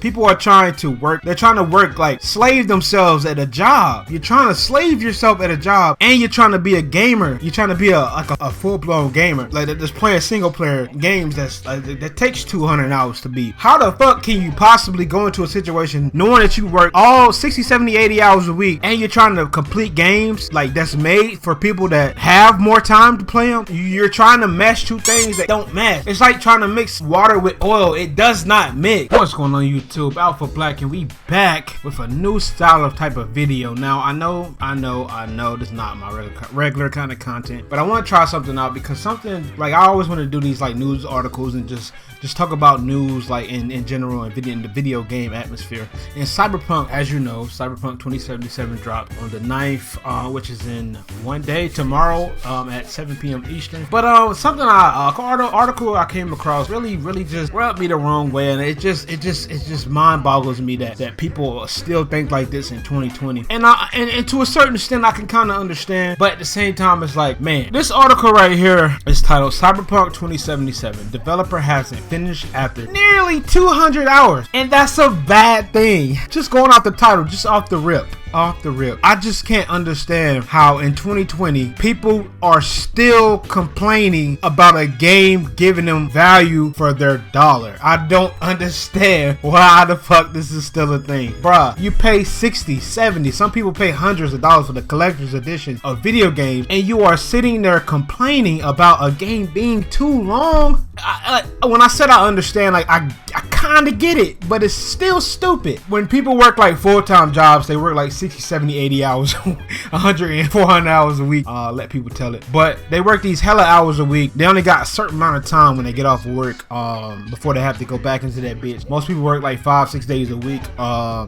People are trying to work. They're trying to work like slave themselves at a job. You're trying to slave yourself at a job, and you're trying to be a gamer. You're trying to be a full-blown gamer. Like just playing single-player games that takes 200 hours to beat. How the fuck can you possibly go into a situation knowing that you work all 60, 70, 80 hours a week, and you're trying to complete games like that's made for people that have more time to play them? You're trying to mesh two things that don't mesh. It's like trying to mix water with oil. It does not mix. What's going on YouTube? Alpha Black, and we back with a new style of type of video. Now I know this is not my regular kind of content, but I want to try something out because something like I always want to do these like news articles and just talk about news like in general and in the video game atmosphere. And Cyberpunk, as you know, Cyberpunk 2077 dropped on the 9th, which is in one day, tomorrow, at 7 p.m. Eastern. But something article I came across really just rubbed me the wrong way, and it just mind boggles me that people still think like this in 2020. And to a certain extent I can kind of understand, but at the same time it's like, man, this article right here is titled Cyberpunk 2077. Developer hasn't finished after nearly 200 hours, and that's a bad thing. Just going off the title, just off the rip. I just can't understand how in 2020 people are still complaining about a game giving them value for their dollar. I don't understand why the fuck this is still a thing. Bruh, you pay 60, 70, some people pay hundreds of dollars for the collector's edition of video games, and you are sitting there complaining about a game being too long. When I said I understand, like I kind of get it, but it's still stupid. When people work like full-time jobs, they work like 60, 70, 80 hours, 100 and 400 hours a week. Let people tell it. But they work these hella hours a week. They only got a certain amount of time when they get off of work before they have to go back into that bitch. Most people work like 5-6 days a week.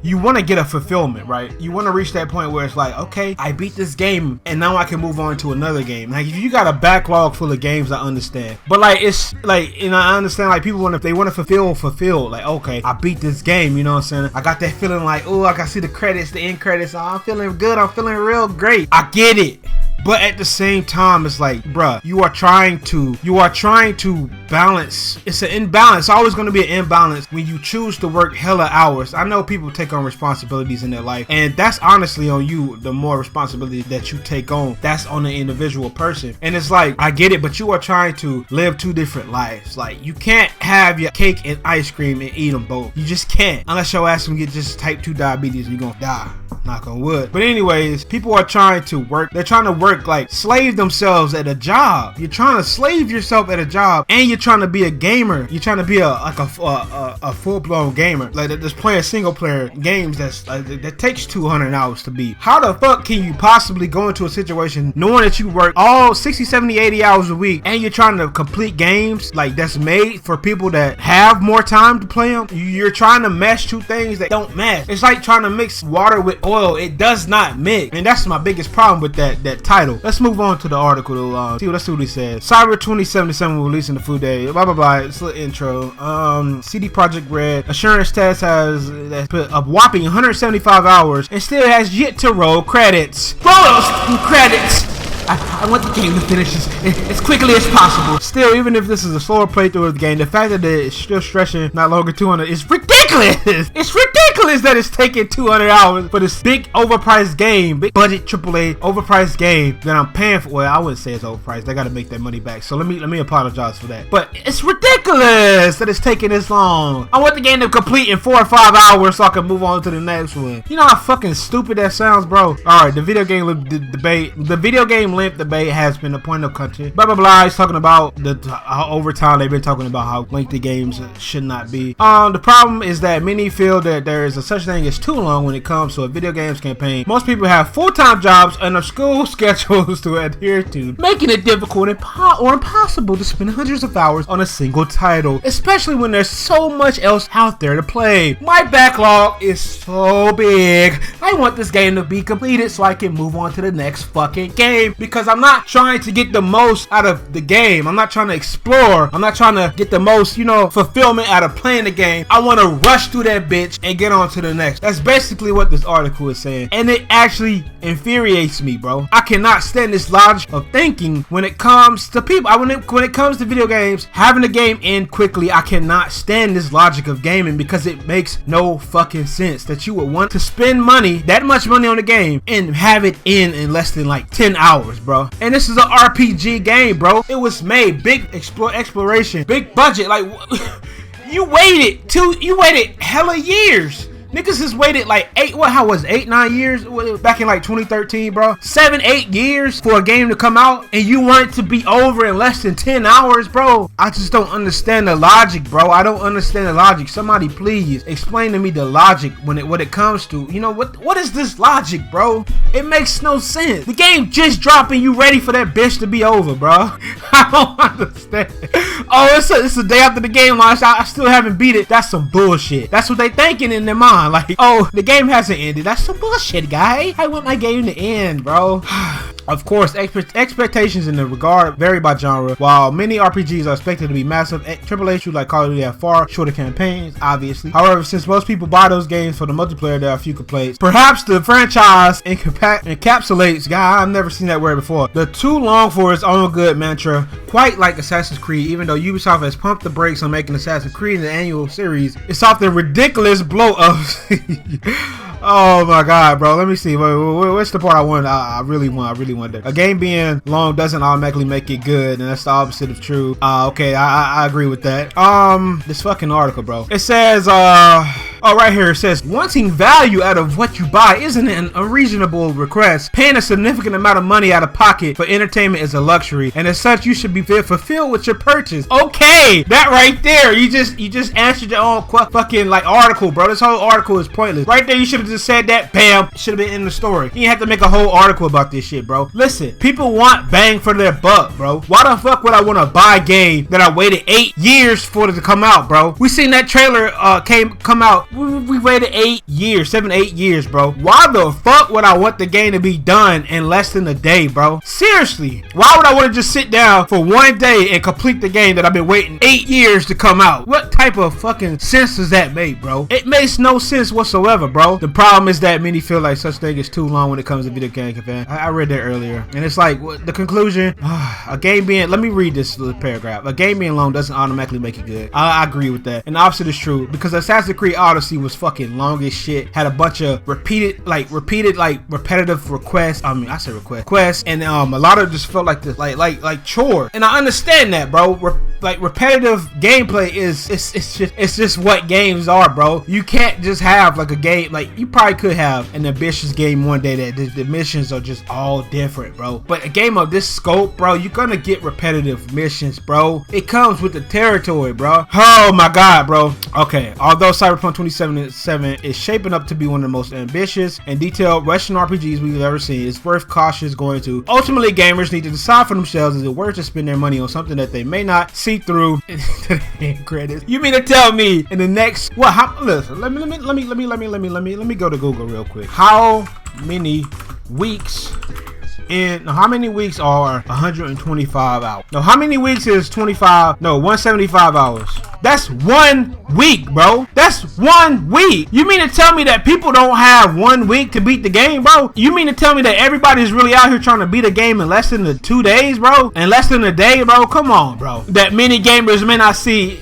You want to get a fulfillment, right? You want to reach that point where it's like, okay, I beat this game and now I can move on to another game. Like if you got a backlog full of games, I understand. But like it's like, and I understand like people want to fulfill. Like, okay, I beat this game, you know what I'm saying? I got that feeling like, oh, I can see the credits, the end credits. Oh, I'm feeling good. I'm feeling real great. I get it. But at the same time, it's like, bruh, you are trying to balance. It's an imbalance. It's always going to be an imbalance when you choose to work hella hours. I know people take on responsibilities in their life, and that's honestly on you. The more responsibility that you take on, that's on the individual person. And it's like, I get it, but you are trying to live two different lives. Like, you can't have your cake and ice cream and eat them both. You just can't. Unless your ass can get just type 2 diabetes and you're going to die. Knock on wood. But anyways, people are trying to work. They're trying to work like slave themselves at a job. You're trying to slave yourself at a job, and you're trying to be a gamer. You're trying to be a full-blown gamer. Like just playing single-player games that takes 200 hours to beat. How the fuck can you possibly go into a situation knowing that you work all 60, 70, 80 hours a week, and you're trying to complete games like that's made for people that have more time to play them? You're trying to mesh two things that don't mesh. It's like trying to mix water with oil. It does not mix, and that's my biggest problem with that title. Let's move on to the article. Let's see what he says. Cyber 2077 will release in the food day. Blah blah blah. It's the intro. CD Projekt Red assurance test has put a whopping 175 hours and still has yet to roll credits. Roll those credits. I want the game to finish as quickly as possible. Still, even if this is a slower playthrough of the game, the fact that it's still stretching not longer 200 is ridiculous. It's ridiculous that it's taking 200 hours for this big overpriced game, big budget AAA overpriced game that I'm paying for. Well, I wouldn't say it's overpriced. They got to make that money back. So let me apologize for that. But it's ridiculous that it's taking this long. I want the game to complete in 4 or 5 hours so I can move on to the next one. You know how fucking stupid that sounds, bro? All right, the video game debate. The video game length debate has been a point of contention. Blah blah blah. He's talking about how over time they've been talking about how lengthy games should not be. The problem is that many feel that there is a such thing as too long when it comes to a video games campaign. Most people have full-time jobs and a school schedules to adhere to, making it difficult or impossible to spend hundreds of hours on a single title, especially when there's so much else out there to play. My backlog is so big. I want this game to be completed so I can move on to the next fucking game because I'm not trying to get the most out of the game. I'm not trying to explore. I'm not trying to get the most, you know, fulfillment out of playing the game. I want to rush through that bitch and get on to the next. That's basically what this article is saying, and it actually infuriates me, bro. I cannot stand this logic of thinking when it comes to people. When it comes to video games, having a game end quickly, I cannot stand this logic of gaming because it makes no fucking sense that you would want to spend money, that much money on the game, and have it end in less than like 10 hours, bro. And this is an RPG game, bro. It was made big exploration, big budget. Like you waited hella years. Niggas has waited like 9 years? Back in like 2013, bro. 7, 8 years for a game to come out, and you want it to be over in less than 10 hours, bro. I just don't understand the logic, bro. I don't understand the logic. Somebody please explain to me the logic when it comes to, you know, what is this logic, bro? It makes no sense. The game just dropped and you ready for that bitch to be over, bro. I don't understand. Oh, it's a day after the game launch. I still haven't beat it. That's some bullshit. That's what they thinking in their mind. Like, oh, the game hasn't ended. That's some bullshit, guy. I want my game to end, bro. Of course, expectations in the regard vary by genre. While many RPGs are expected to be massive, AAA shooters like Call of Duty have far shorter campaigns, obviously. However, since most people buy those games for the multiplayer, there are a few complaints. Perhaps the franchise encapsulates, I've never seen that word before, the too long for its own good mantra, quite like Assassin's Creed. Even though Ubisoft has pumped the brakes on making Assassin's Creed an annual series, it's off the ridiculous blow of oh my god, bro. Let me see. What's the part I really want there. A game being long doesn't automatically make it good, and that's the opposite of true. Okay, I agree with that. This fucking article, bro. It says, oh, right here it says, wanting value out of what you buy isn't an unreasonable request. Paying a significant amount of money out of pocket for entertainment is a luxury, and as such, you should be fulfilled with your purchase. Okay, that right there, you just answered your own fucking like article, bro. This whole article is pointless. Right there, you should have just said that. Bam, should have been in the story. You didn't have to make a whole article about this shit, bro. Listen, people want bang for their buck, bro. Why the fuck would I want to buy a game that I waited 8 years for it to come out, bro? We seen that trailer come out. We waited 7, 8 years, bro. Why the fuck would I want the game to be done in less than a day, bro? Seriously, why would I want to just sit down for one day and complete the game that I've been waiting 8 years to come out? What type of fucking sense does that make, bro? It makes no sense whatsoever, bro. The problem is that many feel like such thing is too long when it comes to video game fan. I read that earlier, and it's like the conclusion. A game being, let me read this little paragraph. A game being long doesn't automatically make it good. I agree with that, and the opposite is true, because Assassin's Creed Odyssey was fucking long as shit. Had a bunch of repetitive requests. I mean, I said requests, and a lot of just felt like this, like chore. And I understand that, bro. Repetitive gameplay it's just what games are, bro. You can't just have like a game, like you probably could have an ambitious game one day that the missions are just all different, bro. But a game of this scope, bro, you're gonna get repetitive missions, bro. It comes with the territory, bro. Oh my god, bro. Okay, although Cyberpunk 2077 is shaping up to be one of the most ambitious and detailed Western RPGs we've ever seen, it's worth cautious going to. Ultimately, gamers need to decide for themselves is it worth to spend their money on something that they may not see through into the end credits. You mean to tell me in the next listen, let me go to Google real quick. How many weeks are 125 hours? No, how many weeks is 175 hours? That's 1 week, bro. That's 1 week. You mean to tell me that people don't have 1 week to beat the game, bro? You mean to tell me that everybody's really out here trying to beat a game in less than 2 days, bro? In less than a day, bro? Come on, bro. That many gamers may not see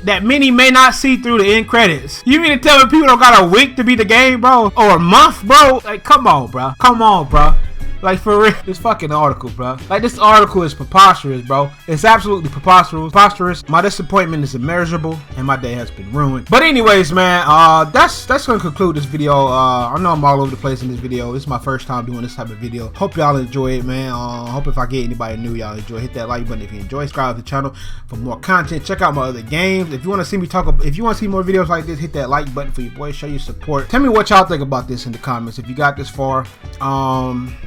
through the end credits. You mean to tell me people don't got a week to beat the game, bro? Or a month, bro? Like, come on, bro. Come on, bro. Like, for real, this fucking article, bro. Like, this article is preposterous, bro. It's absolutely preposterous. My disappointment is immeasurable, and my day has been ruined. But anyways, man, that's gonna conclude this video. I know I'm all over the place in this video. This is my first time doing this type of video. Hope y'all enjoy it, man. Hope if I get anybody new, y'all enjoy. Hit that like button if you enjoy. Subscribe to the channel for more content. Check out my other games. If you want to see me if you want to see more videos like this, hit that like button for your boy. Show your support. Tell me what y'all think about this in the comments. If you got this far,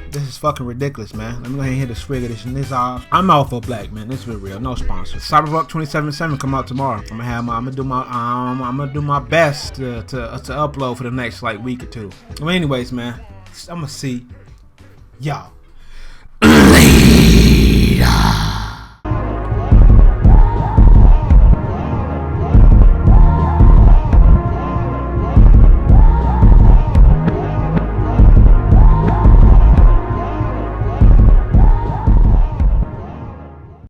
this is fucking ridiculous, man. Let me go ahead and hit a swig of this and this off. I'm out for black, man. This is real. No sponsor. Cyberpunk 2077 come out tomorrow. I'm gonna do my best to upload for the next like week or two. Well, anyways, man, I'm gonna see y'all